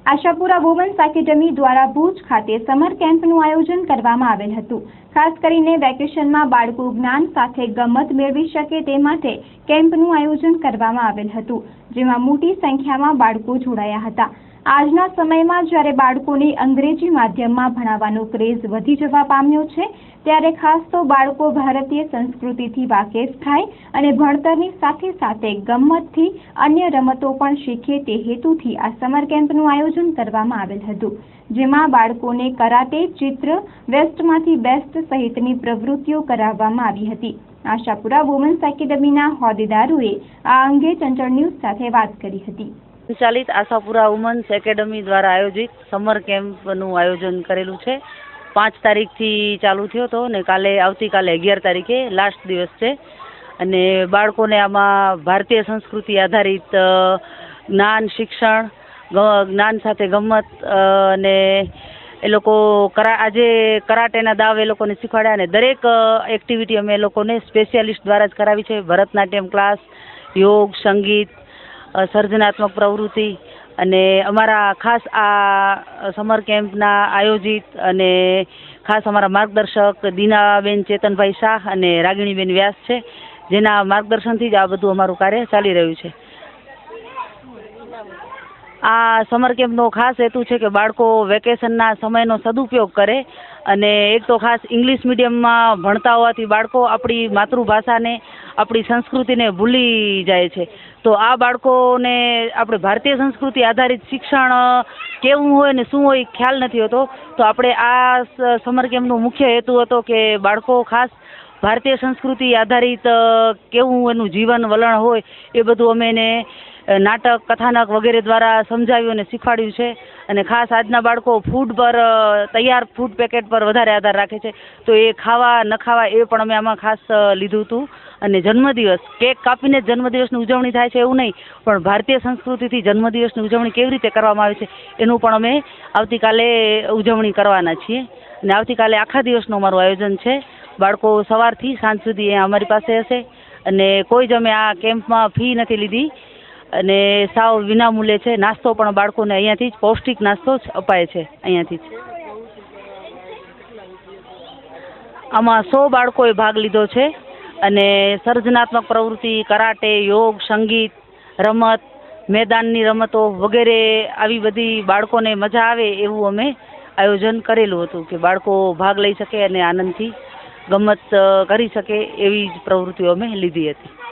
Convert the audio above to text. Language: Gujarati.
આશાપુરા વુમન્સ એકેડમી દ્વારા ભુજ ખાતે સમર કેમ્પનું આયોજન કરવામાં આવેલ હતું। ખાસ કરીને વેકેશનમાં બાળકો જ્ઞાન સાથે ગમત મેળવી શકે તે માટે કેમ્પનું આયોજન કરવામાં આવેલ હતું, જેમાં મોટી સંખ્યામાં બાળકો જોડાયા હતા। આજના સમયમાં જ્યારે બાળકોને અંગ્રેજી માધ્યમમાં ભણાવવાનો ક્રેઝ વધી જવા પામ્યો છે, ત્યારે ખાસ તો બાળકો ભારતીય સંસ્કૃતિથી વાકેફ થાય અને ભણતરની સાથે સાથે ગમતથી અન્ય રમતો પણ શીખે તે હેતુથી આ સમર કેમ્પનું આયોજન કરવામાં આવેલ હતું, જેમાં બાળકોને કરાટે, ચિત્ર, વેસ્ટમાંથી બેસ્ટ સહિતની પ્રવૃત્તિઓ કરાવવામાં આવી હતી। આશાપુરા વુમન્સ એકેડમીના હોદ્દેદારોએ આ અંગે ચંચળ ન્યૂઝ સાથે વાત કરી હતી। સંચાલિત આશાપુરા વુમન્સ એકેડમી દ્વારા આયોજિત સમર કેમ્પનું આયોજન કરેલું છે। 5 તારીખથી ચાલુ થયો હતો ને આવતીકાલે 11 તારીખે લાસ્ટ દિવસ છે અને બાળકોને આમાં ભારતીય સંસ્કૃતિ આધારિત જ્ઞાન, શિક્ષણ, જ્ઞાન સાથે ગમત અને એ લોકો આજે કરાટેના દાવ એ લોકોને શીખવાડ્યા અને દરેક એક્ટિવિટી અમે એ લોકોને સ્પેશિયાલિસ્ટ દ્વારા જ કરાવી છે। ભરતનાટ્યમ ક્લાસ, યોગ, સંગીત, સર્જનાત્મક પ્રવૃત્તિ અને અમારા ખાસ આ સમર કેમ્પના આયોજિત અને ખાસ અમારા માર્ગદર્શક દીનાબેન ચેતનભાઈ શાહ અને રાગિણીબેન વ્યાસ છે, જેના માર્ગદર્શનથી જ આ બધું અમારું કાર્ય ચાલી રહ્યું છે। આ સમર કેમ્પનો ખાસ હેતુ છે કે બાળકો વેકેશનના સમયનો સદુપયોગ કરે અને એક તો ખાસ ઇંગ્લિશ મીડિયમમાં ભણતા હોવાથી બાળકો આપણી માતૃભાષાને, આપણી સંસ્કૃતિને ભૂલી જાય છે, તો આ બાળકોને આપણે ભારતીય સંસ્કૃતિ આધારિત શિક્ષણ કેવું હોય ને શું હોય ખ્યાલ નથી હોતો, તો આપણે આ સમર કેમ્પનો મુખ્ય હેતુ હતો કે બાળકો ખાસ ભારતીય સંસ્કૃતિ આધારિત કેવું એનું જીવન વલણ હોય એ બધું અમે એને નાટક, કથાનક વગેરે દ્વારા સમજાવ્યું અને શીખવાડ્યું છે। અને ખાસ આજના બાળકો ફૂડ પર, તૈયાર ફૂડ પેકેટ પર વધારે આધાર રાખે છે, તો એ ખાવા ન ખાવા એ પણ અમે આમાં ખાસ લીધું હતું। અને જન્મદિવસ, કેક કાપીને જ જન્મદિવસની ઉજવણી થાય છે એવું નહીં, પણ ભારતીય સંસ્કૃતિથી જન્મદિવસની ઉજવણી કેવી રીતે કરવામાં આવે છે એનું પણ અમે આવતીકાલે ઉજવણી કરવાના છીએ। અને આવતીકાલે આખા દિવસનું અમારું આયોજન છે। બાળકો સવારથી સાંજ સુધી અમારી પાસે હશે અને કોઈ જ અમે આ કેમ્પમાં ફી નથી લીધી અને સાવ વિનામૂલ્યે છે। નાસ્તો પણ બાળકોને અહીંયાથી જ પૌષ્ટિક નાસ્તો જ અપાય છે અહીંયાથી જ। આમાં 100 બાળકોએ ભાગ લીધો છે અને સર્જનાત્મક પ્રવૃત્તિ, કરાટે, યોગ, સંગીત, રમત, મેદાનની રમતો વગેરે આવી બધી બાળકોને મજા આવે એવું અમે આયોજન કરેલું હતું કે બાળકો ભાગ લઈ શકે અને આનંદથી ગમત કરી શકે એવી જ પ્રવૃત્તિઓ અમે લીધી હતી।